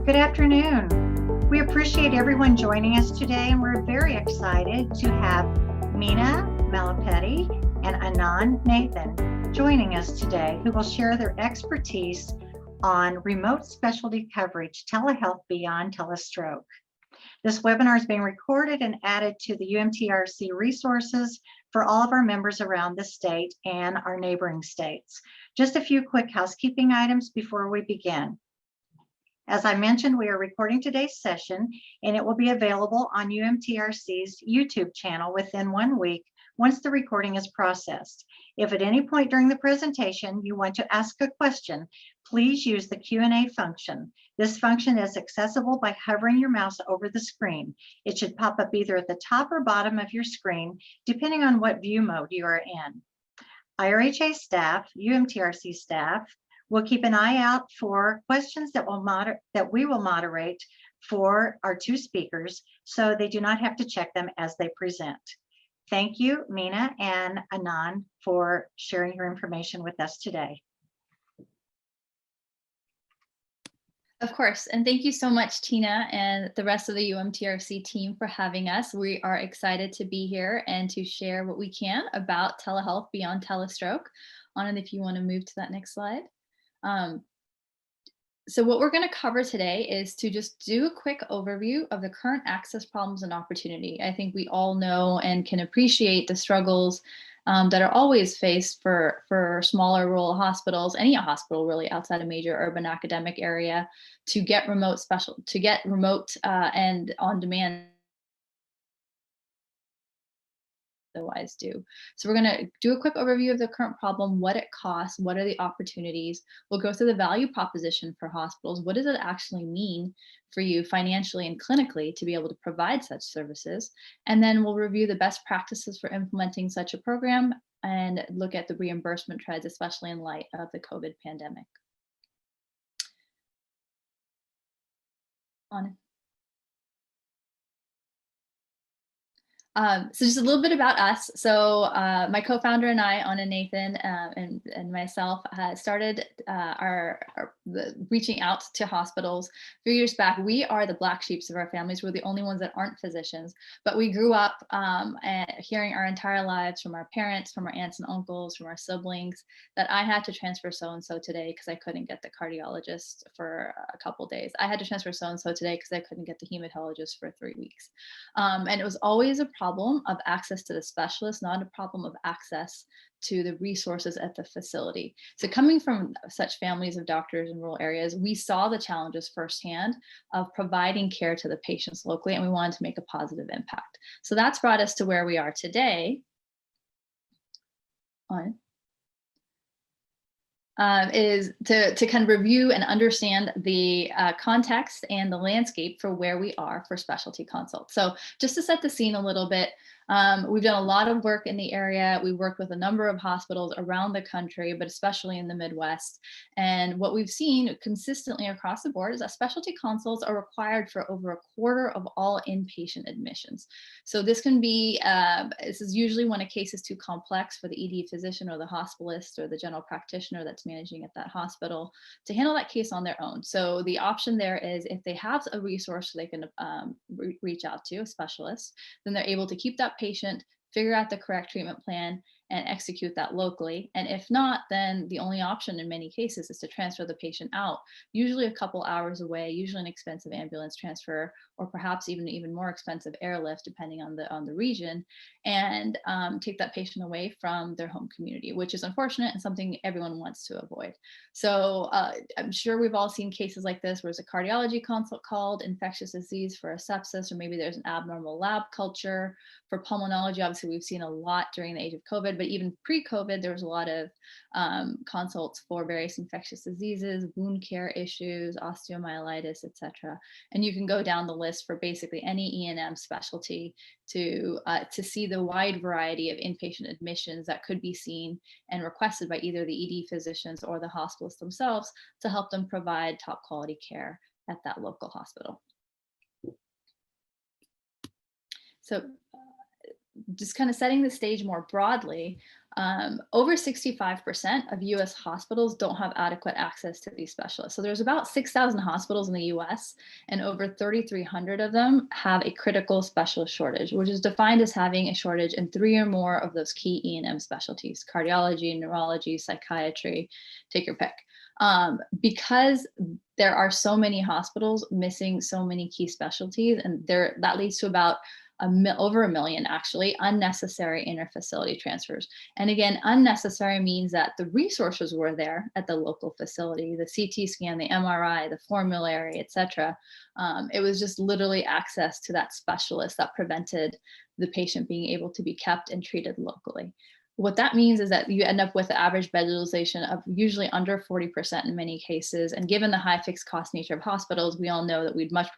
Good afternoon. We appreciate everyone joining us today, and we're very excited to have Meena Malapati and Anand Nathan joining us today, who will share their expertise on remote specialty coverage, telehealth beyond telestroke. This webinar is being recorded and added to the UMTRC resources for all of our members around the state and our neighboring states. Just a few quick housekeeping items before we begin. As I mentioned, we are recording today's session, and it will be available on UMTRC's YouTube channel within 1 week once the recording is processed. If at any point during the presentation you want to ask a question, please use the Q&A function. This function is accessible by hovering your mouse over the screen. It should pop up either at the top or bottom of your screen, depending on what view mode you are in. IRHA staff, UMTRC staff, we'll keep an eye out for questions that we will moderate for our two speakers, so they do not have to check them as they present. Thank you, Meena and Anand, for sharing your information with us today. Of course, and thank you so much, Tina, and the rest of the UMTRC team for having us. We are excited to be here and to share what we can about telehealth beyond telestroke. Anand, if you want to move to that next slide. So what we're going to cover today is to just do a quick overview of the current access problems and opportunity. I think we all know and can appreciate the struggles that are always faced for smaller rural hospitals, any hospital really outside a major urban academic area, to get remote and on-demand otherwise do. So we're going to do a quick overview of the current problem, what it costs, what are the opportunities. We'll go through the value proposition for hospitals. What does it actually mean for you financially and clinically to be able to provide such services? And then we'll review the best practices for implementing such a program and look at the reimbursement trends, especially in light of the COVID pandemic. On. So just a little bit about us. So my co-founder and I, Anna Nathan, and myself started reaching out to hospitals a few years back. We are the black sheeps of our families. We're the only ones that aren't physicians, but we grew up hearing our entire lives from our parents, from our aunts and uncles, from our siblings, that I had to transfer so-and-so today because I couldn't get the cardiologist for a couple days. I had to transfer so-and-so today because I couldn't get the hematologist for 3 weeks. And it was always a problem of access to the specialist, not a problem of access to the resources at the facility. So coming from such families of doctors in rural areas, we saw the challenges firsthand of providing care to the patients locally, and we wanted to make a positive impact. So that's brought us to where we are today. Is to kind of review and understand the context and the landscape for where we are for specialty consults. So just to set the scene a little bit, we've done a lot of work in the area. We work with a number of hospitals around the country, but especially in the Midwest. And what we've seen consistently across the board is that specialty consults are required for over a quarter of all inpatient admissions. So this can be, this is usually when a case is too complex for the ED physician or the hospitalist or the general practitioner that's managing at that hospital to handle that case on their own. So the option there is, if they have a resource they can reach out to, a specialist, then they're able to keep that patient, figure out the correct treatment plan, and execute that locally. And if not, then the only option in many cases is to transfer the patient out, usually a couple hours away, usually an expensive ambulance transfer, or perhaps even more expensive airlift, depending on the region, and take that patient away from their home community, which is unfortunate and something everyone wants to avoid. So I'm sure we've all seen cases like this, where there's a cardiology consult called, infectious disease for a sepsis, or maybe there's an abnormal lab culture. For pulmonology, obviously we've seen a lot during the age of COVID, but even pre-COVID, there was a lot of consults for various infectious diseases, wound care issues, osteomyelitis, etc. And you can go down the list for basically any E&M specialty to see the wide variety of inpatient admissions that could be seen and requested by either the ED physicians or the hospitalists themselves to help them provide top quality care at that local hospital. So just kind of setting the stage more broadly, Over 65% of US hospitals don't have adequate access to these specialists. So there's about 6,000 hospitals in the US, and over 3,300 of them have a critical specialist shortage, which is defined as having a shortage in 3 or more of those key E&M specialties: cardiology, neurology, psychiatry, take your pick. Because there are so many hospitals missing so many key specialties, and that leads to about over a million actually unnecessary interfacility transfers. And again, unnecessary means that the resources were there at the local facility, the CT scan, the MRI, the formulary, etc. It was just literally access to that specialist that prevented the patient being able to be kept and treated locally. What that means is that you end up with the average bed utilization of usually under 40% in many cases. And given the high fixed cost nature of hospitals, we all know that we'd much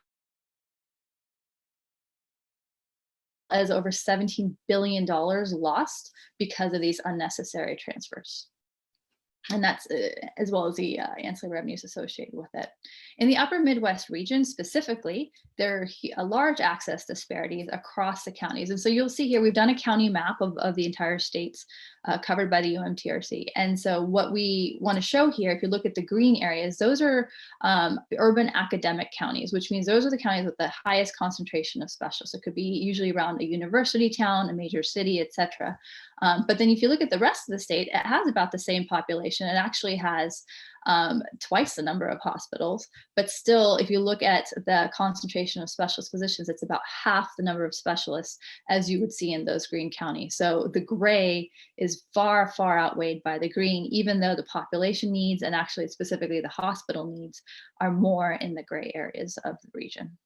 as over $17 billion lost because of these unnecessary transfers. And that's as well as the ancillary revenues associated with it. In the upper Midwest region specifically, there are large access disparities across the counties. And so you'll see here, we've done a county map of the entire states covered by the UMTRC. And so what we want to show here, if you look at the green areas, those are urban academic counties, which means those are the counties with the highest concentration of specialists. It could be usually around a university town, a major city, et cetera. But then if you look at the rest of the state, it has about the same population. It actually has twice the number of hospitals, but still, if you look at the concentration of specialist physicians, it's about half the number of specialists as you would see in those green counties. So the gray is far, far outweighed by the green, even though the population needs, and actually specifically the hospital needs, are more in the gray areas of the region.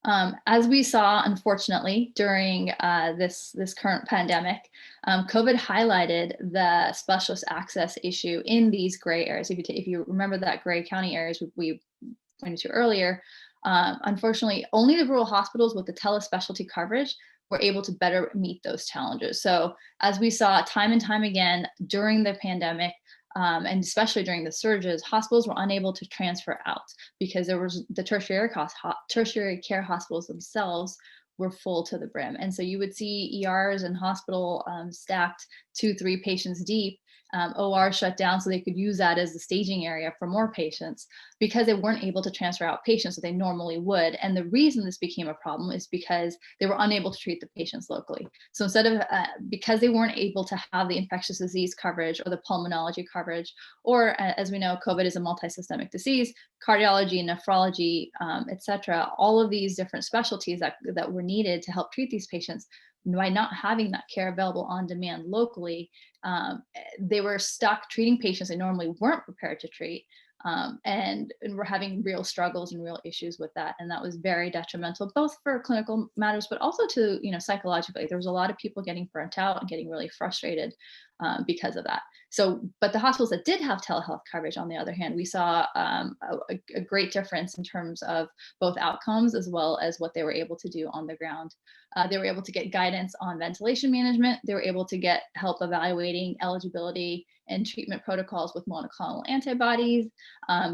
As we saw, unfortunately, during this current pandemic, COVID highlighted the specialist access issue in these gray areas. If you remember that gray county areas we pointed to earlier, unfortunately, only the rural hospitals with the telespecialty coverage were able to better meet those challenges. So as we saw time and time again during the pandemic, and especially during the surges, hospitals were unable to transfer out because there was the tertiary care hospitals themselves were full to the brim. And so you would see ERs and hospital stacked 2-3 patients deep, OR shut down so they could use that as the staging area for more patients because they weren't able to transfer out patients that they normally would. And the reason this became a problem is because they were unable to treat the patients locally. So instead of, because they weren't able to have the infectious disease coverage or the pulmonology coverage, or as we know, COVID is a multisystemic disease, cardiology, nephrology, et cetera, all of these different specialties that were needed to help treat these patients, by not having that care available on demand locally, they were stuck treating patients they normally weren't prepared to treat, and we're having real struggles and real issues with that. And that was very detrimental, both for clinical matters, but also to, psychologically. There was a lot of people getting burnt out and getting really frustrated because of that. So, but the hospitals that did have telehealth coverage, on the other hand, we saw a great difference in terms of both outcomes as well as what they were able to do on the ground. They were able to get guidance on ventilation management. They were able to get help evaluating eligibility and treatment protocols with monoclonal antibodies.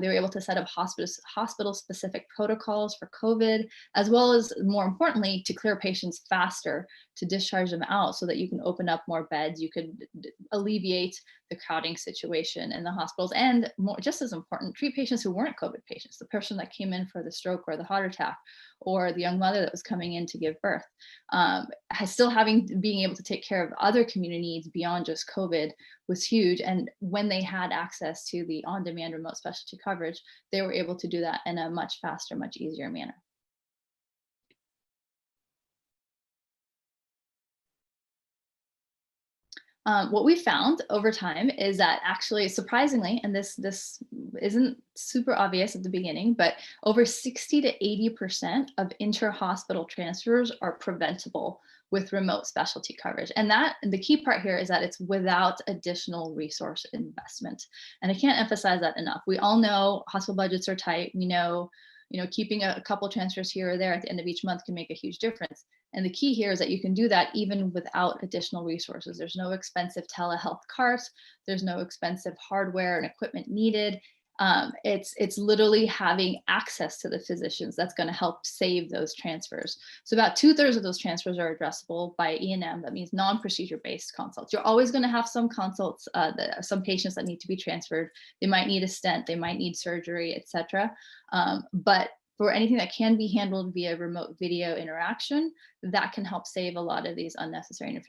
They were able to set up hospital-specific protocols for COVID, as well as, more importantly, to clear patients faster, to discharge them out so that you can open up more beds. You could alleviate the crowding situation in the hospitals, and just as important, treat patients who weren't COVID patients, the person that came in for the stroke or the heart attack, or the young mother that was coming in to give birth. Being able to take care of other community needs beyond just COVID was huge. And when they had access to the on-demand remote specialty coverage, they were able to do that in a much faster, much easier manner. What we found over time is that actually, surprisingly, and this isn't super obvious at the beginning, but over 60 to 80% of inter-hospital transfers are preventable with remote specialty coverage. And the key part here is that it's without additional resource investment. And I can't emphasize that enough. We all know hospital budgets are tight. We know, keeping a couple transfers here or there at the end of each month can make a huge difference. And the key here is that you can do that even without additional resources. There's no expensive telehealth carts. There's no expensive hardware and equipment needed. It's literally having access to the physicians that's going to help save those transfers. So about 2/3 of those transfers are addressable by E&M. That means non-procedure based consults. You're always going to have some consults, some patients that need to be transferred. They might need a stent, they might need surgery, etc. But for anything that can be handled via remote video interaction, that can help save a lot of these unnecessary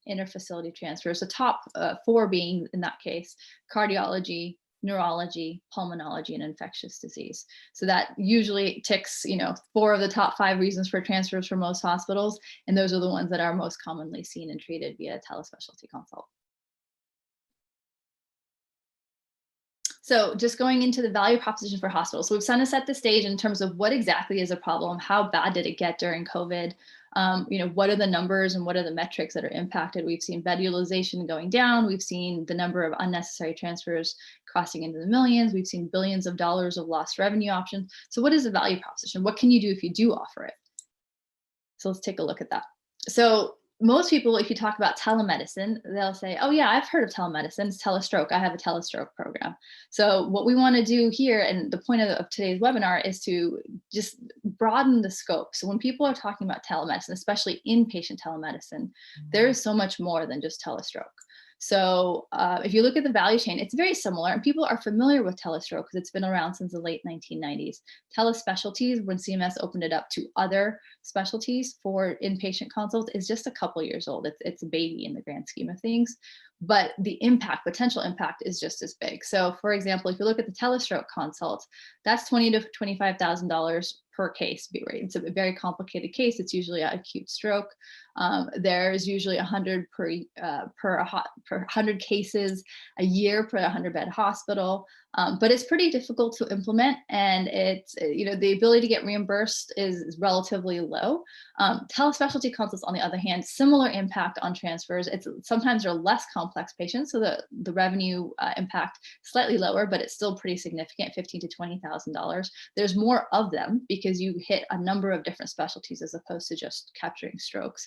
interfacility transfers. The top four being, in that case, cardiology, neurology, pulmonology, and infectious disease. So that usually ticks, 4 of the top 5 reasons for transfers for most hospitals, and those are the ones that are most commonly seen and treated via telespecialty consult. So just going into the value proposition for hospitals. So we've kind of set the stage in terms of what exactly is a problem, how bad did it get during COVID? What are the numbers and what are the metrics that are impacted? We've seen bed utilization going down. We've seen the number of unnecessary transfers crossing into the millions. We've seen billions of dollars of lost revenue options. So what is the value proposition? What can you do if you do offer it? So let's take a look at that. So most people, if you talk about telemedicine, they'll say, oh yeah, I've heard of telemedicine, it's Telestroke. I have a Telestroke program. So what we want to do here, and the point of today's webinar, is to just broaden the scope. So when people are talking about telemedicine, especially inpatient telemedicine, there is so much more than just Telestroke. So if you look at the value chain, it's very similar, and people are familiar with Telestroke because it's been around since the late 1990s. Telespecialties, when CMS opened it up to other specialties for inpatient consults, is just a couple years old. It's a baby in the grand scheme of things, but the potential impact is just as big. So for example, if you look at the Telestroke consult, that's $20,000 to $25,000 per case. It's a very complicated case. It's usually an acute stroke. There's usually 100 per 100 cases a year per 100-bed hospital, but it's pretty difficult to implement, and it's the ability to get reimbursed is relatively low. Telespecialty consults, on the other hand, similar impact on transfers. It's sometimes they're less complex patients, so the revenue impact slightly lower, but it's still pretty significant, $15,000 to $20,000. There's more of them because you hit a number of different specialties as opposed to just capturing strokes.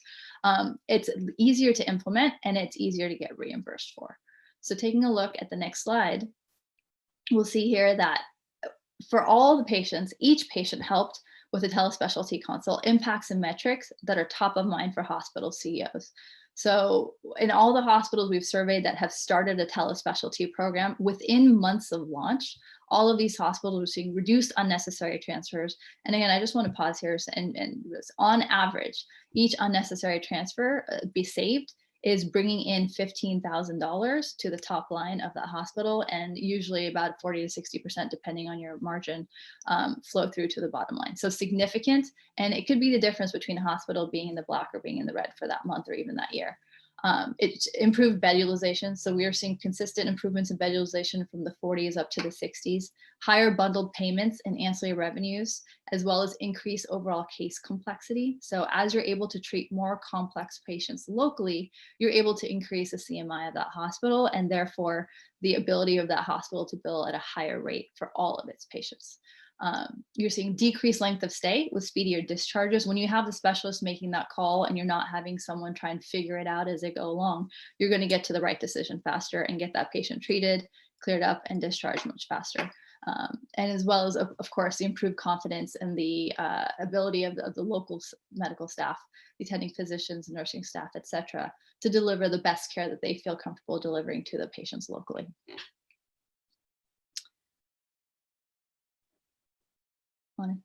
It's easier to implement and it's easier to get reimbursed for. So taking a look at the next slide, we'll see here that for all the patients, each patient helped with a telespecialty consult impacts and metrics that are top of mind for hospital CEOs. So in all the hospitals we've surveyed that have started a telespecialty program, within months of launch, all of these hospitals are seeing reduced unnecessary transfers. And again, I just want to pause here and on average, each unnecessary transfer be saved is bringing in $15,000 to the top line of that hospital, and usually about 40 to 60%, depending on your margin, flow through to the bottom line. So significant, and it could be the difference between a hospital being in the black or being in the red for that month or even that year. It improved bed utilization. So we are seeing consistent improvements in bed utilization from the 40s up to the 60s, higher bundled payments and ancillary revenues, as well as increased overall case complexity. So as you're able to treat more complex patients locally, you're able to increase the CMI of that hospital, and therefore the ability of that hospital to bill at a higher rate for all of its patients. You're seeing decreased length of stay with speedier discharges. When you have the specialist making that call and you're not having someone try and figure it out as they go along, you're going to get to the right decision faster and get that patient treated, cleared up, and discharged much faster. And as well as, of course, the improved confidence and the ability of the local medical staff, the attending physicians, nursing staff, et cetera, to deliver the best care that they feel comfortable delivering to the patients locally. On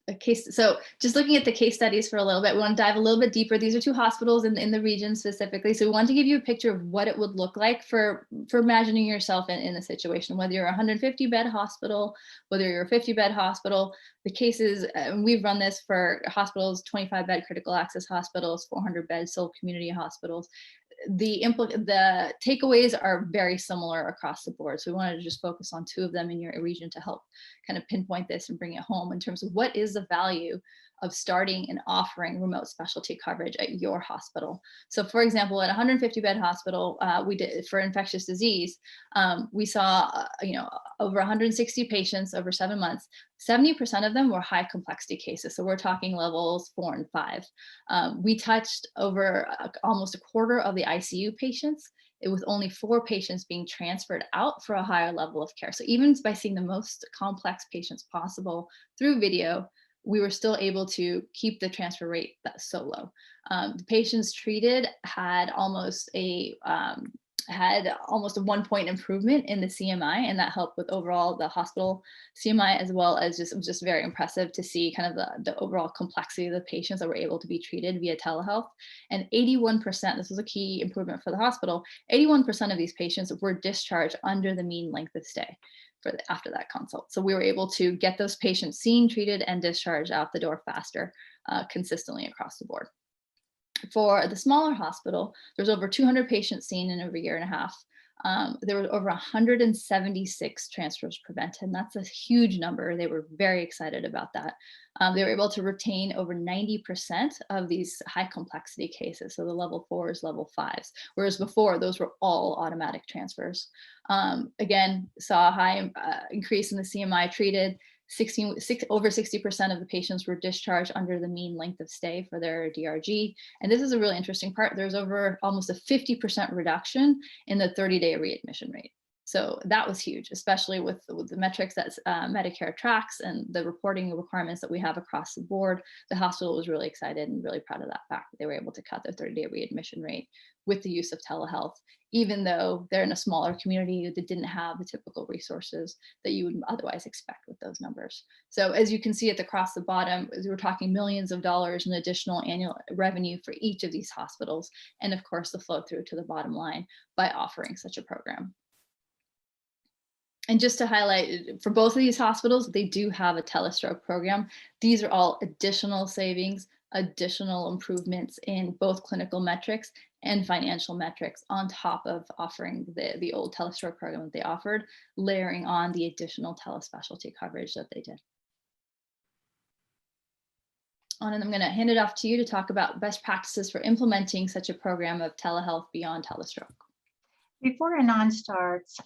a case, so just looking at the case studies for a little bit, we want to dive a little bit deeper. These are 2 hospitals in the region specifically. So we want to give you a picture of what it would look like for imagining yourself in a situation, whether you're a 150-bed hospital, whether you're a 50-bed hospital. The cases, we've run this for hospitals, 25-bed critical access hospitals, 400-bed sole community hospitals. The takeaways are very similar across the board. So we wanted to just focus on 2 of them in your region to help kind of pinpoint this and bring it home in terms of what is the value of starting and offering remote specialty coverage at your hospital. So for example, at a 150-bed hospital, we did for infectious disease, we saw over 160 patients over 7 months. 70% of them were high complexity cases. So we're talking levels 4 and 5. We touched over almost a quarter of the ICU patients with only 4 patients being transferred out for a higher level of care. So even by seeing the most complex patients possible through video, we were still able to keep the transfer rate so low. The patients treated had almost a 1-point improvement in the CMI, and that helped with overall the hospital CMI, as well as it was just very impressive to see kind of the overall complexity of the patients that were able to be treated via telehealth. And 81%, this was a key improvement for the hospital, 81% of these patients were discharged under the mean length of stay after that consult. So we were able to get those patients seen, treated, and discharged out the door faster, consistently across the board. For the smaller hospital, there's over 200 patients seen in over a year and a half. There were over 176 transfers prevented, and that's a huge number. They were very excited about that. They were able to retain over 90% of these high complexity cases, so the level 4s, level 5s, whereas before those were all automatic transfers. Again, saw a high increase in the CMI treated. Over 60% of the patients were discharged under the mean length of stay for their DRG. And this is a really interesting part. There's over almost a 50% reduction in the 30-day readmission rate. So that was huge, especially with the metrics that Medicare tracks and the reporting requirements that we have across the board. The hospital was really excited and really proud of that fact that they were able to cut their 30-day readmission rate with the use of telehealth, even though they're in a smaller community that didn't have the typical resources that you would otherwise expect with those numbers. So as you can see across the bottom, we're talking millions of dollars in additional annual revenue for each of these hospitals. And of course, the flow through to the bottom line by offering such a program. And just to highlight, for both of these hospitals, they do have a Telestroke program. These are all additional savings, additional improvements in both clinical metrics and financial metrics on top of offering the old Telestroke program that they offered, layering on the additional telespecialty coverage that they did. And I'm going to hand it off to you to talk about best practices for implementing such a program of telehealth beyond Telestroke. Before Anand starts,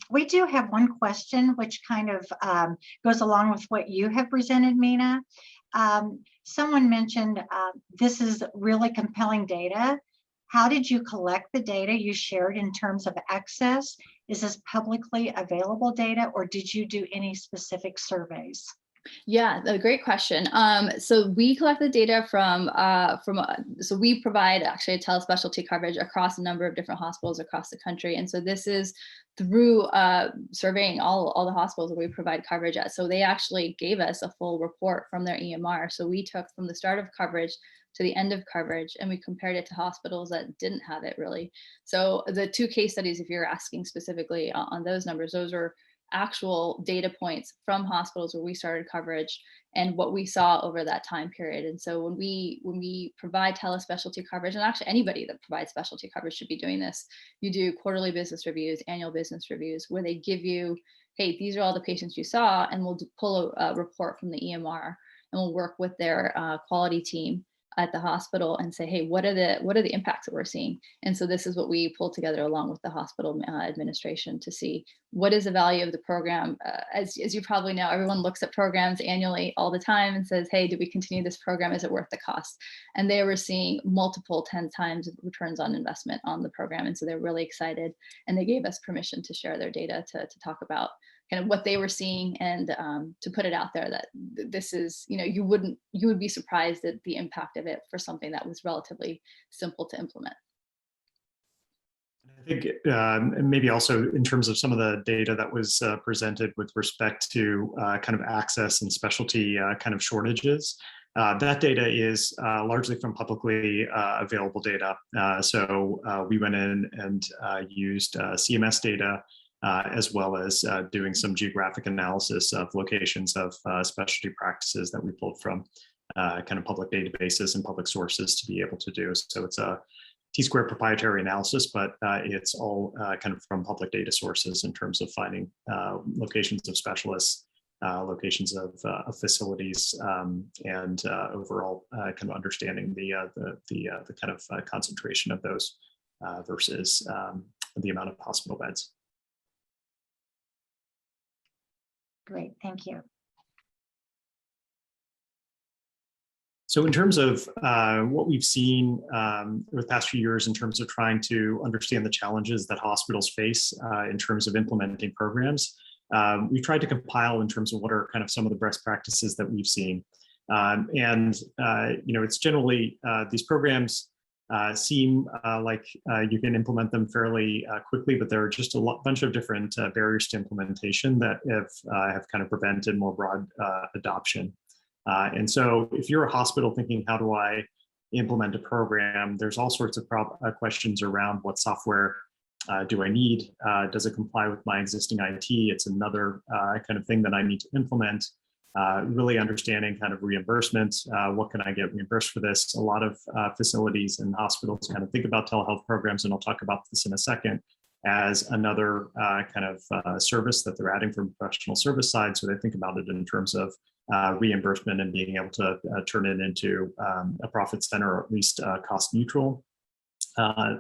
we do have one question which kind of goes along with what you have presented, Mina. Someone mentioned this is really compelling data. How did you collect the data you shared in terms of access? Is this publicly available data, or did you do any specific surveys? Yeah, a great question. So we collect the data so we provide actually a telespecialty coverage across a number of different hospitals across the country. And so this is through surveying all the hospitals that we provide coverage at. So they actually gave us a full report from their EMR. So we took from the start of coverage to the end of coverage, and we compared it to hospitals that didn't have it really. So the 2 case studies, if you're asking specifically on those numbers, those are actual data points from hospitals where we started coverage and what we saw over that time period. And so when we provide telespecialty coverage, and actually anybody that provides specialty coverage should be doing this, you do quarterly business reviews, annual business reviews, where they give you, hey, these are all the patients you saw, and we'll pull a report from the EMR, and we'll work with their quality team at the hospital and say, hey, what are the impacts that we're seeing? And so this is what we pulled together along with the hospital administration to see what is the value of the program. As you probably know, everyone looks at programs annually all the time and says, hey, do we continue this program? Is it worth the cost? And they were seeing multiple 10 times returns on investment on the program. And so they're really excited, and they gave us permission to share their data to talk about kind of what they were seeing, and to put it out there that this is, you would be surprised at the impact of it for something that was relatively simple to implement. I think maybe also in terms of some of the data that was presented with respect to kind of access and specialty kind of shortages, that data is largely from publicly available data. So we went in and used CMS data, as well as doing some geographic analysis of locations of specialty practices that we pulled from kind of public databases and public sources to be able to do. So it's a T-squared proprietary analysis, but it's all kind of from public data sources in terms of finding locations of specialists, locations of facilities, and overall kind of understanding the kind of concentration of those versus the amount of hospital beds. Great, thank you. So in terms of what we've seen over the past few years in terms of trying to understand the challenges that hospitals face in terms of implementing programs, we've tried to compile in terms of what are kind of some of the best practices that we've seen. It's generally these programs seem like you can implement them fairly quickly, but there are just a bunch of different barriers to implementation that have kind of prevented more broad adoption. And so if you're a hospital thinking, how do I implement a program? There's all sorts of questions around what software do I need? Does it comply with my existing IT? It's another kind of thing that I need to implement. Really understanding kind of reimbursement. What can I get reimbursed for this? A lot of facilities and hospitals kind of think about telehealth programs, and I'll talk about this in a second, as another kind of service that they're adding from professional service side. So they think about it in terms of reimbursement and being able to turn it into a profit center, or at least cost neutral. Kind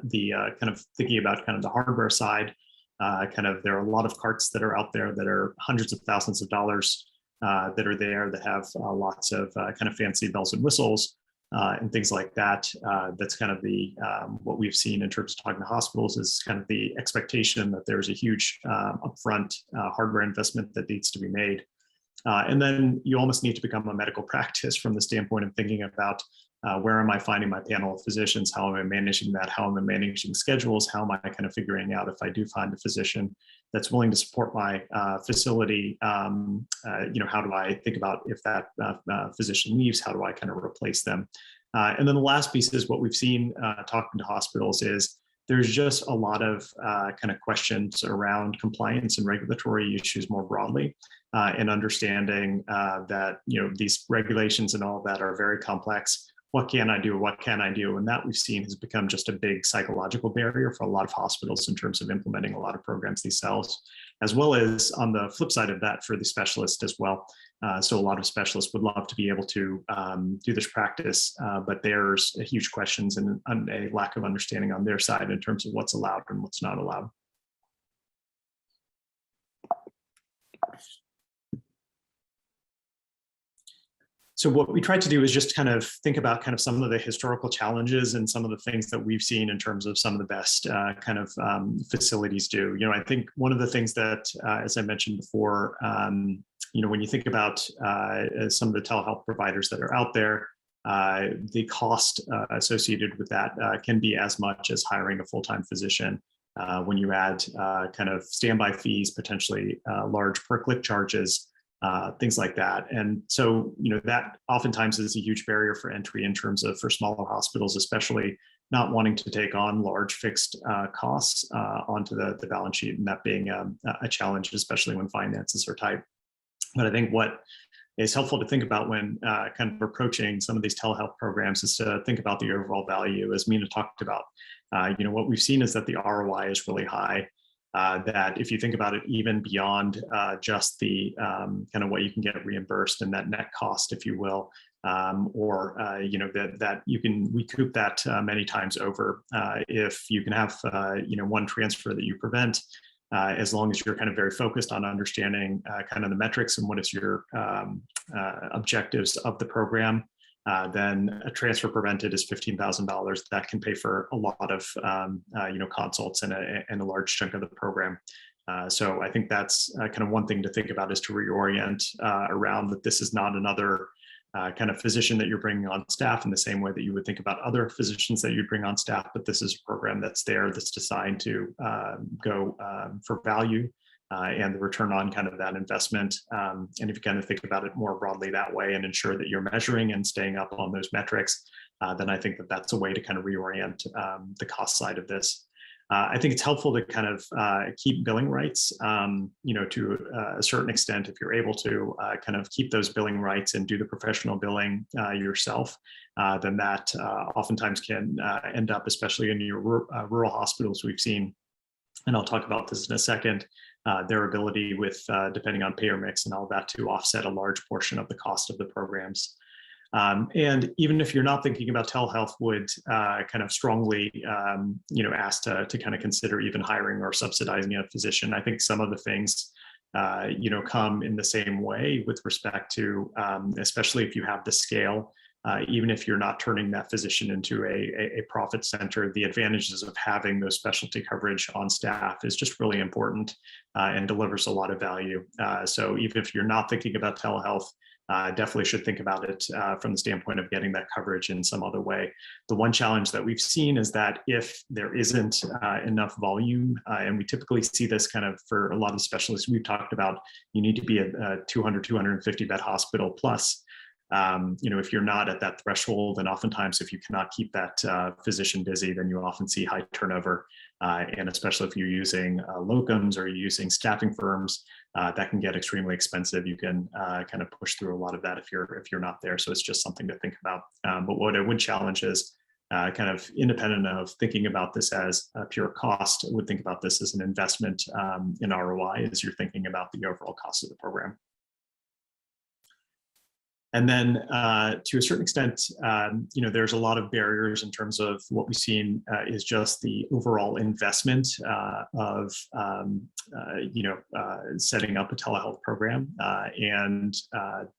of thinking about kind of the hardware side, there are a lot of carts that are out there that are hundreds of thousands of dollars that are there that have lots of kind of fancy bells and whistles and things like that. That's kind of the what we've seen in terms of talking to hospitals is kind of the expectation that there's a huge upfront hardware investment that needs to be made. And then you almost need to become a medical practice from the standpoint of thinking about where am I finding my panel of physicians? How am I managing that? How am I managing schedules? How am I kind of figuring out if I do find a physician that's willing to support my facility? How do I think about if that physician leaves? How do I kind of replace them? And then the last piece is what we've seen talking to hospitals is there's just a lot of kind of questions around compliance and regulatory issues more broadly, and understanding that these regulations and all of that are very complex. What can I do? What can I do? And that we've seen has become just a big psychological barrier for a lot of hospitals in terms of implementing a lot of programs themselves, as well as on the flip side of that for the specialist as well. So a lot of specialists would love to be able to do this practice, but there's huge questions and a lack of understanding on their side in terms of what's allowed and what's not allowed. So what we tried to do is just kind of think about kind of some of the historical challenges and some of the things that we've seen in terms of some of the best facilities do. I think one of the things that, as I mentioned before, when you think about some of the telehealth providers that are out there, the cost associated with that can be as much as hiring a full-time physician. When you add kind of standby fees, potentially large per click charges, things like that. And so, that oftentimes is a huge barrier for entry in terms of for smaller hospitals, especially not wanting to take on large fixed costs onto the balance sheet, and that being a challenge, especially when finances are tight. But I think what is helpful to think about when kind of approaching some of these telehealth programs is to think about the overall value, as Mina talked about. What we've seen is that the ROI is really high. That if you think about it, even beyond just the kind of what you can get reimbursed and that net cost, if you will, or that you can recoup that many times over if you can have one transfer that you prevent, as long as you're kind of very focused on understanding kind of the metrics and what is your objectives of the program. Then a transfer prevented is $15,000. That can pay for a lot of consults and a large chunk of the program. So I think that's kind of one thing to think about, is to reorient around that this is not another kind of physician that you're bringing on staff in the same way that you would think about other physicians that you'd bring on staff, but this is a program that's designed to go for value. And the return on kind of that investment. And if you kind of think about it more broadly that way and ensure that you're measuring and staying up on those metrics, then I think that that's a way to kind of reorient the cost side of this. I think it's helpful to kind of keep billing rights, to a certain extent, if you're able to kind of keep those billing rights and do the professional billing yourself, then that oftentimes can end up, especially in your rural hospitals we've seen, and I'll talk about this in a second, their ability with, depending on payer mix and all that, to offset a large portion of the cost of the programs. And even if you're not thinking about telehealth, would kind of strongly, ask to kind of consider even hiring or subsidizing a physician. I think some of the things, come in the same way with respect to, especially if you have the scale even if you're not turning that physician into a profit center, the advantages of having those specialty coverage on staff is just really important and delivers a lot of value. So even if you're not thinking about telehealth, definitely should think about it from the standpoint of getting that coverage in some other way. The one challenge that we've seen is that if there isn't enough volume, and we typically see this kind of for a lot of the specialists we've talked about, you need to be a 200, 250 bed hospital plus. If you're not at that threshold, and oftentimes if you cannot keep that physician busy, then you often see high turnover. And especially if you're using locums or you're using staffing firms, that can get extremely expensive. You can kind of push through a lot of that if you're not there. So it's just something to think about. But what I would challenge is kind of independent of thinking about this as a pure cost, I would think about this as an investment in ROI as you're thinking about the overall cost of the program. And then to a certain extent, there's a lot of barriers in terms of what we've seen is just the overall investment of, setting up a telehealth program and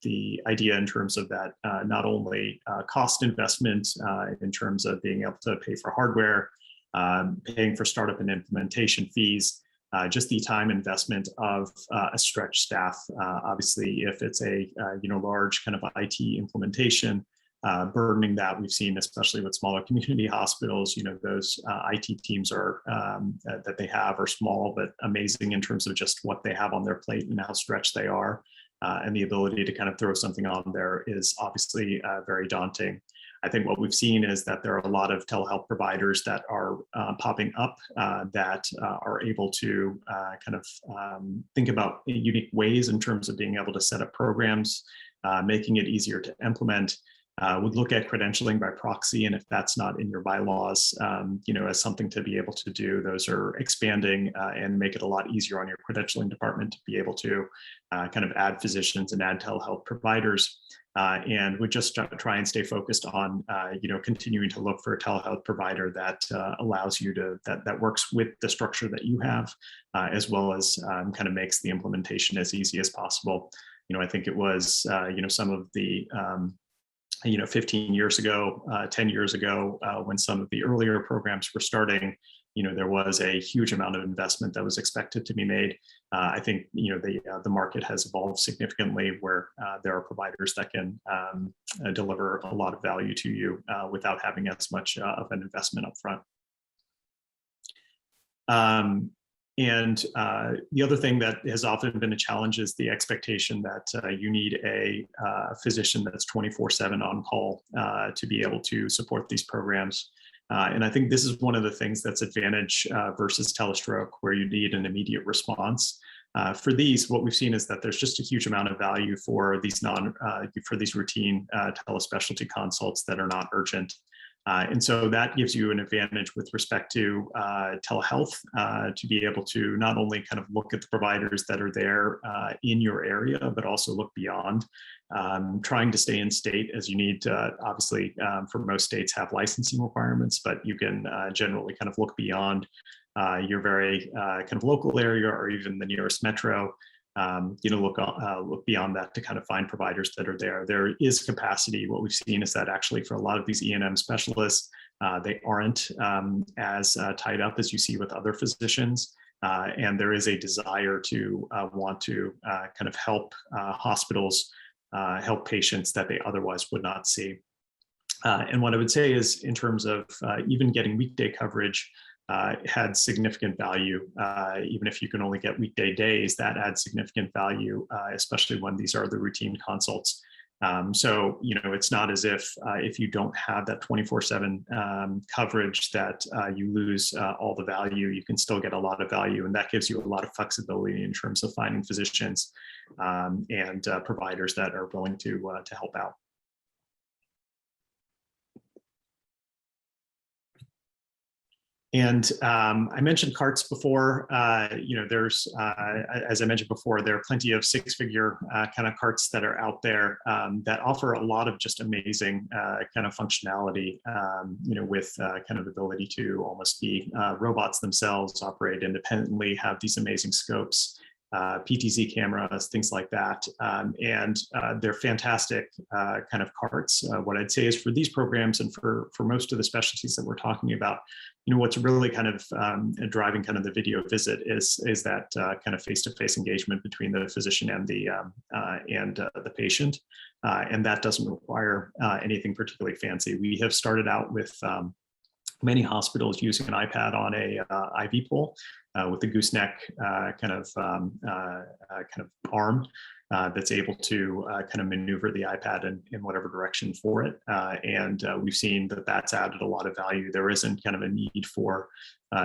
the idea in terms of that not only cost investment in terms of being able to pay for hardware, paying for startup and implementation fees, just the time investment of a stretched staff. Obviously, if it's a large kind of IT implementation, burdening that we've seen, especially with smaller community hospitals, those IT teams are that they have are small but amazing in terms of just what they have on their plate and how stretched they are, and the ability to kind of throw something on there is obviously very daunting. I think what we've seen is that there are a lot of telehealth providers that are popping up that are able to think about unique ways in terms of being able to set up programs, making it easier to implement. Would look at credentialing by proxy, and if that's not in your bylaws, as something to be able to do, those are expanding and make it a lot easier on your credentialing department to be able to kind of add physicians and add telehealth providers. And we just try and stay focused on, continuing to look for a telehealth provider that allows you to, that works with the structure that you have, as well as kind of makes the implementation as easy as possible. I think it was, some of the, 15 years ago, 10 years ago, when some of the earlier programs were starting, there was a huge amount of investment that was expected to be made. I think, the market has evolved significantly where there are providers that can deliver a lot of value to you without having as much of an investment up front. And the other thing that has often been a challenge is the expectation that you need a physician that's 24/7 on call to be able to support these programs. And I think this is one of the things that's advantage versus Telestroke, where you need an immediate response. For these, what we've seen is that there's just a huge amount of value for these routine telespecialty consults that are not urgent. And so that gives you an advantage with respect to telehealth, to be able to not only kind of look at the providers that are there in your area, but also look beyond. Trying to stay in state, as you need to, obviously, for most states have licensing requirements, but you can generally kind of look beyond your very kind of local area or even the nearest metro. Look beyond that to kind of find providers that are there. There is capacity. What we've seen is that actually for a lot of these E&M specialists, they aren't as tied up as you see with other physicians. And there is a desire to want to kind of help hospitals, help patients that they otherwise would not see. And what I would say is in terms of even getting weekday coverage, had significant value. Even if you can only get weekday days, that adds significant value, especially when these are the routine consults. So, it's not as if you don't have that 24/7 coverage that you lose all the value. You can still get a lot of value, and that gives you a lot of flexibility in terms of finding physicians and providers that are willing to help out. And I mentioned carts before. There's, as I mentioned before, there are plenty of six-figure kind of carts that are out there that offer a lot of just amazing kind of functionality, with kind of the ability to almost be robots themselves, operate independently, have these amazing scopes. PTZ cameras, things like that. And they're fantastic kind of carts. What I'd say is for these programs and for most of the specialties that we're talking about, what's really kind of driving kind of the video visit is that kind of face-to-face engagement between the physician and the patient. And that doesn't require anything particularly fancy. We have started out with many hospitals using an iPad on a IV pole with the gooseneck kind of arm that's able to kind of maneuver the iPad in whatever direction for it. And we've seen that that's added a lot of value. There isn't kind of a need for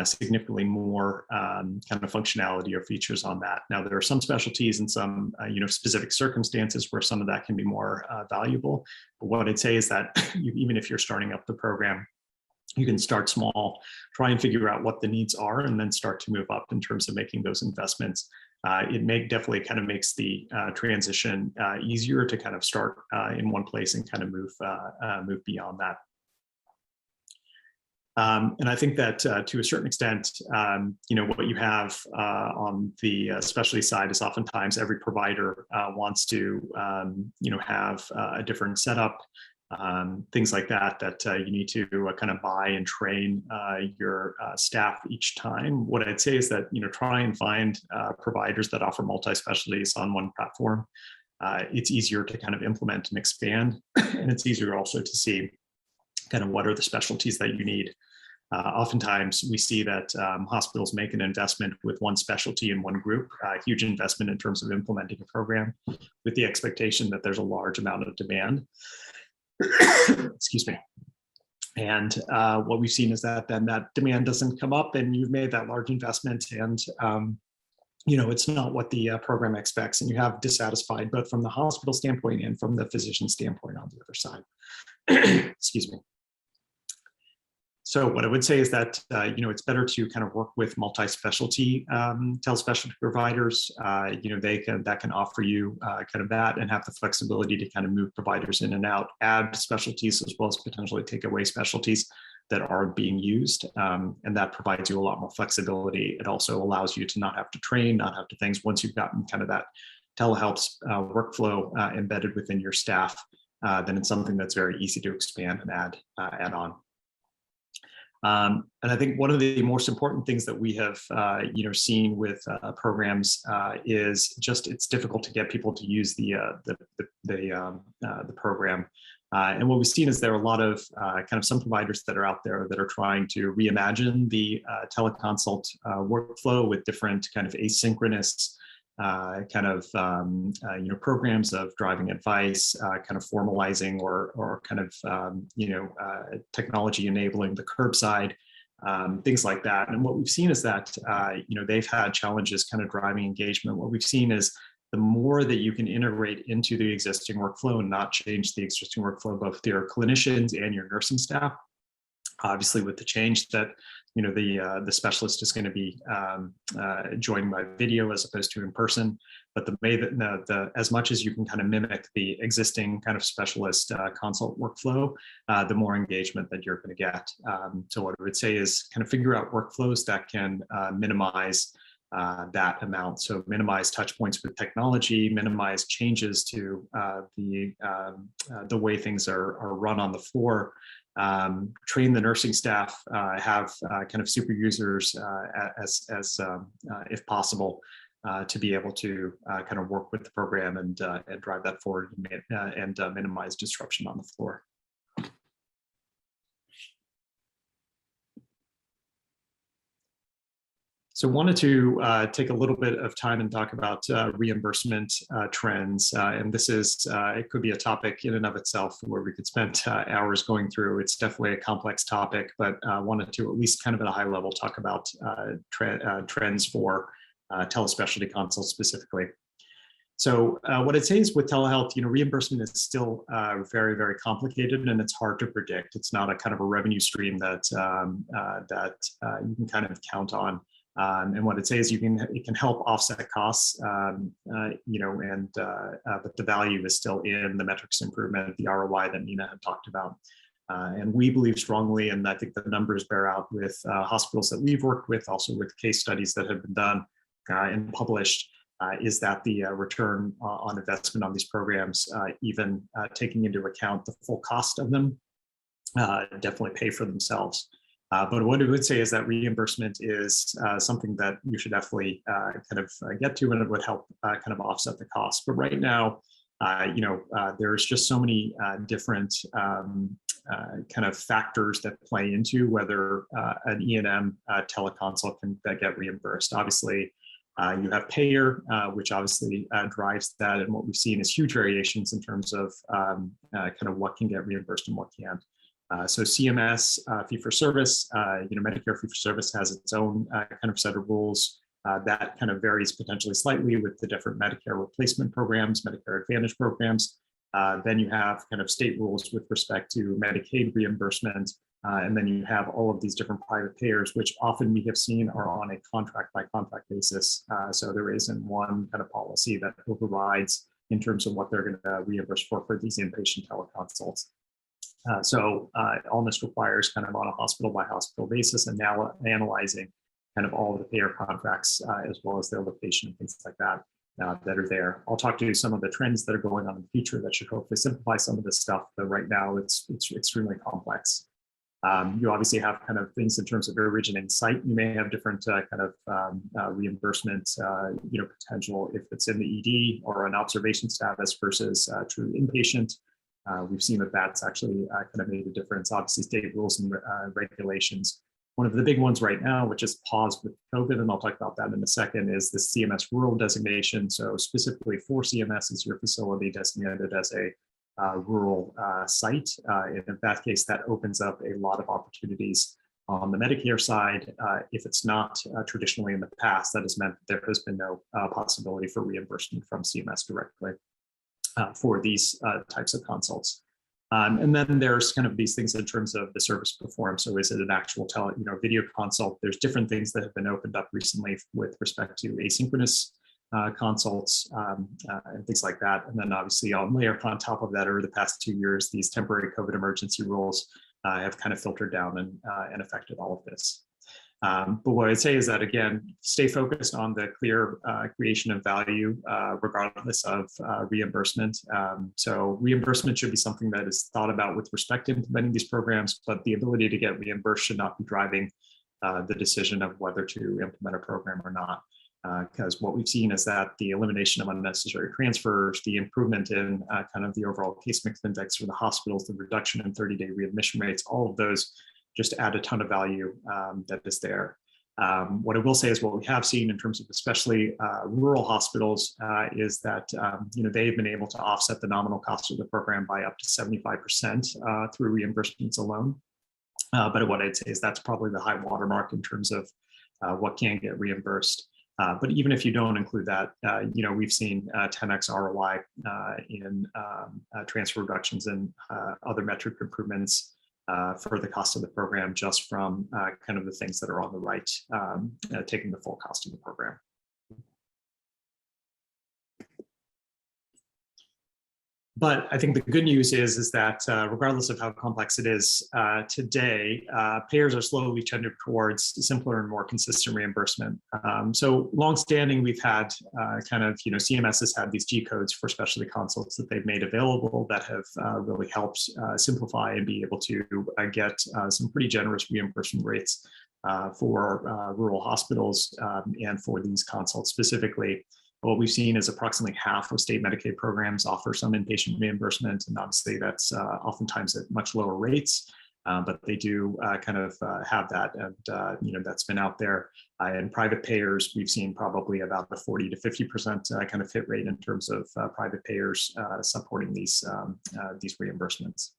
significantly more kind of functionality or features on that. Now, there are some specialties and some specific circumstances where some of that can be more valuable. But what I'd say is that even if you're starting up the program, you can start small, try and figure out what the needs are, and then start to move up in terms of making those investments. It definitely kind of makes the transition easier to kind of start in one place and kind of move beyond that. And I think that to a certain extent, what you have on the specialty side is oftentimes every provider wants to, have a different setup. Things like that you need to kind of buy and train your staff each time. What I'd say is that, try and find providers that offer multi-specialties on one platform. It's easier to kind of implement and expand, and it's easier also to see kind of what are the specialties that you need. Oftentimes we see that hospitals make an investment with one specialty in one group, a huge investment in terms of implementing a program with the expectation that there's a large amount of demand. Excuse me. And what we've seen is that then that demand doesn't come up and you've made that large investment and, it's not what the program expects, and you have dissatisfied both from the hospital standpoint and from the physician standpoint on the other side. Excuse me. So what I would say is that, it's better to kind of work with multi-specialty telespecialty providers. That can offer you kind of that and have the flexibility to kind of move providers in and out, add specialties as well as potentially take away specialties that aren't being used. And that provides you a lot more flexibility. It also allows you to not have to train, not have to things once you've gotten kind of that telehealth workflow embedded within your staff, then it's something that's very easy to expand and add on. And I think one of the most important things that we have, seen with programs is just it's difficult to get people to use the program. And what we've seen is there are a lot of kind of some providers that are out there that are trying to reimagine the teleconsult workflow with different kind of asynchronous programs of driving advice, kind of formalizing or kind of, technology enabling the curbside, things like that. And what we've seen is that, they've had challenges kind of driving engagement. What we've seen is the more that you can integrate into the existing workflow and not change the existing workflow, both your clinicians and your nursing staff, obviously with the change that the specialist is going to be joining by video as opposed to in person, but as much as you can kind of mimic the existing kind of specialist consult workflow, the more engagement that you're going to get. So what I would say is kind of figure out workflows that can minimize that amount. So minimize touch points with technology, minimize changes to the way things are run on the floor. Train the nursing staff, have kind of super users as if possible, to be able to kind of work with the program and drive that forward and minimize disruption on the floor. So wanted to take a little bit of time and talk about reimbursement trends. And this is, it could be a topic in and of itself where we could spend hours going through. It's definitely a complex topic, but wanted to at least kind of at a high level talk about trends for telespecialty consults specifically. So what I'd say is with telehealth, reimbursement is still very, very complicated and it's hard to predict. It's not a kind of a revenue stream that you can kind of count on. And what I'd say is it can help offset costs, but the value is still in the metrics improvement, the ROI that Nina had talked about. And we believe strongly, and I think the numbers bear out with hospitals that we've worked with, also with case studies that have been done and published, is that the return on investment on these programs, even taking into account the full cost of them, definitely pay for themselves. But what I would say is that reimbursement is something that you should definitely get to, and it would help kind of offset the cost. But right now, there's just so many different kind of factors that play into whether an E&M teleconsult can get reimbursed. Obviously, you have payer, which obviously drives that, and what we've seen is huge variations in terms of kind of what can get reimbursed and what can't. So CMS fee-for-service, Medicare fee-for-service has its own kind of set of rules that kind of varies potentially slightly with the different Medicare replacement programs, Medicare Advantage programs. Then you have kind of state rules with respect to Medicaid reimbursement. And then you have all of these different private payers, which often we have seen are on a contract by contract basis. So there isn't one kind of policy that overrides in terms of what they're going to reimburse for these inpatient teleconsults. So all this requires kind of on a hospital by hospital basis, and now analyzing kind of all of the payer contracts as well as their location and things like that that are there. I'll talk to you some of the trends that are going on in the future that should hopefully simplify some of this stuff, but right now it's extremely complex. You obviously have kind of things in terms of your originating site. You may have different kind of reimbursement, potential if it's in the ED or an observation status versus true inpatient. We've seen that that's actually kind of made a difference. Obviously, state rules and regulations. One of the big ones right now, which is paused with COVID, and I'll talk about that in a second, is the CMS rural designation. So specifically for CMS, is your facility designated as a rural site? And in that case, that opens up a lot of opportunities on the Medicare side. If it's not traditionally in the past, that has meant that there has been no possibility for reimbursement from CMS directly for these types of consults. And then there's kind of these things in terms of the service performed. So is it an actual video consult? There's different things that have been opened up recently with respect to asynchronous consults and things like that. And then obviously I'll layer on top of that over the past 2 years, these temporary COVID emergency rules have kind of filtered down and affected all of this. But what I'd say is that, again, stay focused on the clear creation of value, regardless of reimbursement. So reimbursement should be something that is thought about with respect to implementing these programs, but the ability to get reimbursed should not be driving the decision of whether to implement a program or not. Because what we've seen is that the elimination of unnecessary transfers, the improvement in kind of the overall case mix index for the hospitals, the reduction in 30-day readmission rates, all of those just add a ton of value that is there. What I will say is what we have seen in terms of especially rural hospitals is that they've been able to offset the nominal cost of the program by up to 75% through reimbursements alone. But what I'd say is that's probably the high watermark in terms of what can get reimbursed. But even if you don't include that, we've seen 10x ROI in transfer reductions and other metric improvements for the cost of the program just from kind of the things that are on the right, taking the full cost of the program. But I think the good news is that regardless of how complex it is today, payers are slowly trending towards simpler and more consistent reimbursement. So longstanding, we've had CMS has had these G codes for specialty consults that they've made available that have really helped simplify and be able to get some pretty generous reimbursement rates for rural hospitals and for these consults specifically. What we've seen is approximately half of state Medicaid programs offer some inpatient reimbursement, and obviously that's oftentimes at much lower rates, but they do have that, and that's been out there. And private payers, we've seen probably about a 40 to 50% kind of hit rate in terms of private payers supporting these reimbursements,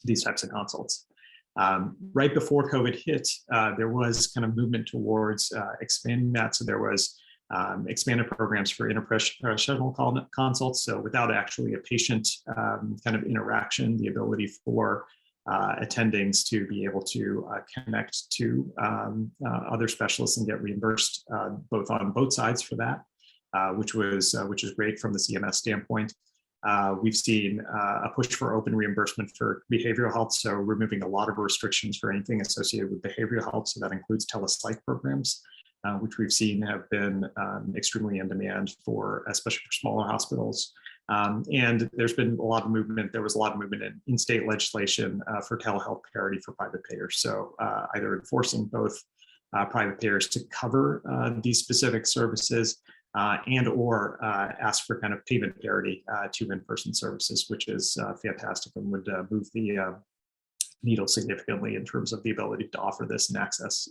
these types of consults. Right before COVID hit, there was kind of movement towards expanding that. So there was expanded programs for interprofessional consults. So without actually a patient kind of interaction, the ability for attendings to be able to connect to other specialists and get reimbursed on both sides for that, which is great from the CMS standpoint. We've seen a push for open reimbursement for behavioral health, so removing a lot of restrictions for anything associated with behavioral health. So that includes telepsych programs. which we've seen have been extremely in demand for, especially for smaller hospitals. And there's been a lot of movement. There was a lot of movement in state legislation for telehealth parity for private payers. So either enforcing both private payers to cover these specific services and or ask for kind of payment parity to in-person services, which is fantastic and would move the needle significantly in terms of the ability to offer this and access,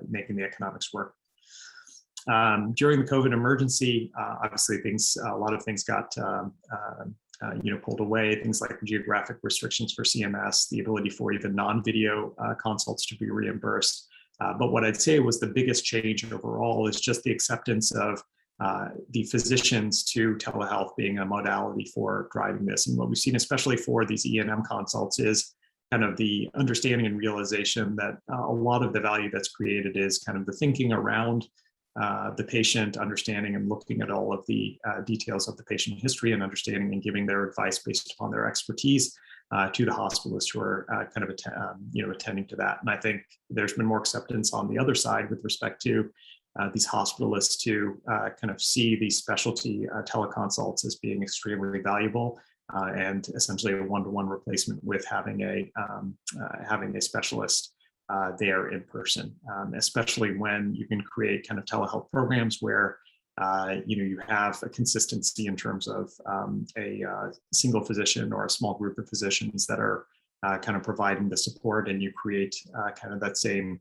making the economics work. During the COVID emergency, obviously a lot of things got pulled away, things like geographic restrictions for CMS, the ability for even non-video consults to be reimbursed. But what I'd say was the biggest change overall is just the acceptance of the physicians to telehealth being a modality for driving this. And what we've seen, especially for these E&M consults, is kind of the understanding and realization that a lot of the value that's created is kind of the thinking around the patient, understanding and looking at all of the details of the patient history and understanding and giving their advice based upon their expertise to the hospitalists who are kind of attending to that. And I think there's been more acceptance on the other side with respect to these hospitalists to kind of see these specialty teleconsults as being extremely valuable and essentially a one-to-one replacement with having a specialist there in person, especially when you can create kind of telehealth programs where you have a consistency in terms of a single physician or a small group of physicians that are kind of providing the support, and you create kind of that same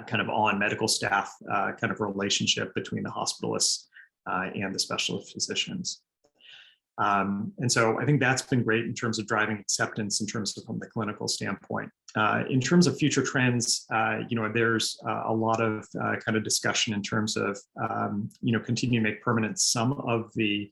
kind of on medical staff kind of relationship between the hospitalists and the specialist physicians. And so I think that's been great in terms of driving acceptance in terms of from the clinical standpoint. In terms of future trends, there's a lot of kind of discussion in terms of, continue to make permanent some of the,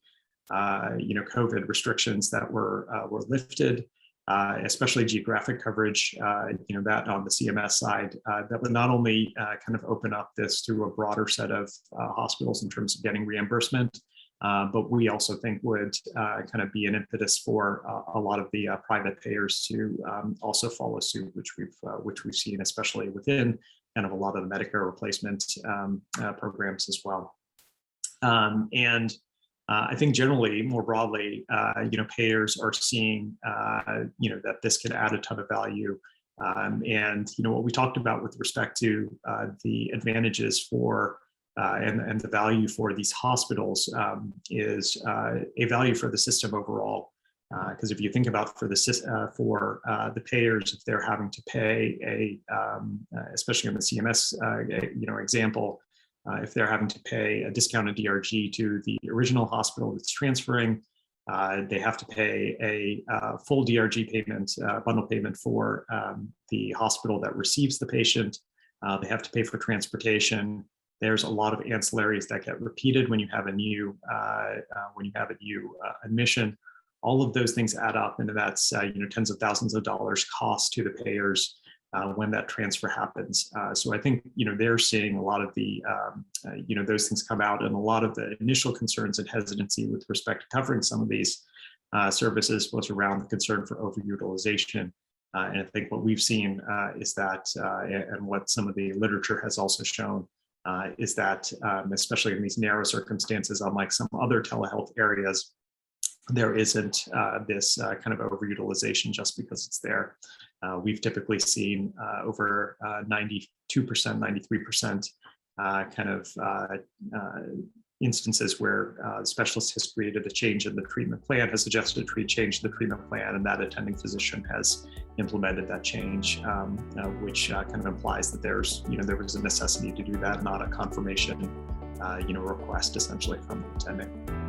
COVID restrictions that were lifted, especially geographic coverage, that on the CMS side, that would not only kind of open up this to a broader set of hospitals in terms of getting reimbursement, but we also think would kind of be an impetus for a lot of the private payers to also follow suit, which we've seen, especially within kind of a lot of the Medicare replacement programs as well. I think generally, more broadly, payers are seeing, that this can add a ton of value. And what we talked about with respect to the advantages for and the value for these hospitals is a value for the system overall. Because if you think about for the payers, if they're having to pay especially in the CMS example, if they're having to pay a discounted DRG to the original hospital that's transferring, they have to pay a full DRG payment, bundle payment for the hospital that receives the patient. They have to pay for transportation. There's a lot of ancillaries that get repeated when you have a new admission. All of those things add up, and that's tens of thousands of dollars cost to the payers when that transfer happens. So I think they're seeing a lot of the those things come out, and a lot of the initial concerns and hesitancy with respect to covering some of these services was around the concern for overutilization. And I think what we've seen is that, and what some of the literature has also shown, is that especially in these narrow circumstances, unlike some other telehealth areas, there isn't this kind of overutilization just because it's there. We've typically seen over 92%, 93% kind of instances where the specialist has created a change in the treatment plan, has suggested a change in the treatment plan, and that attending physician has implemented that change, which kind of implies that there was a necessity to do that, not a confirmation, request essentially from the attending.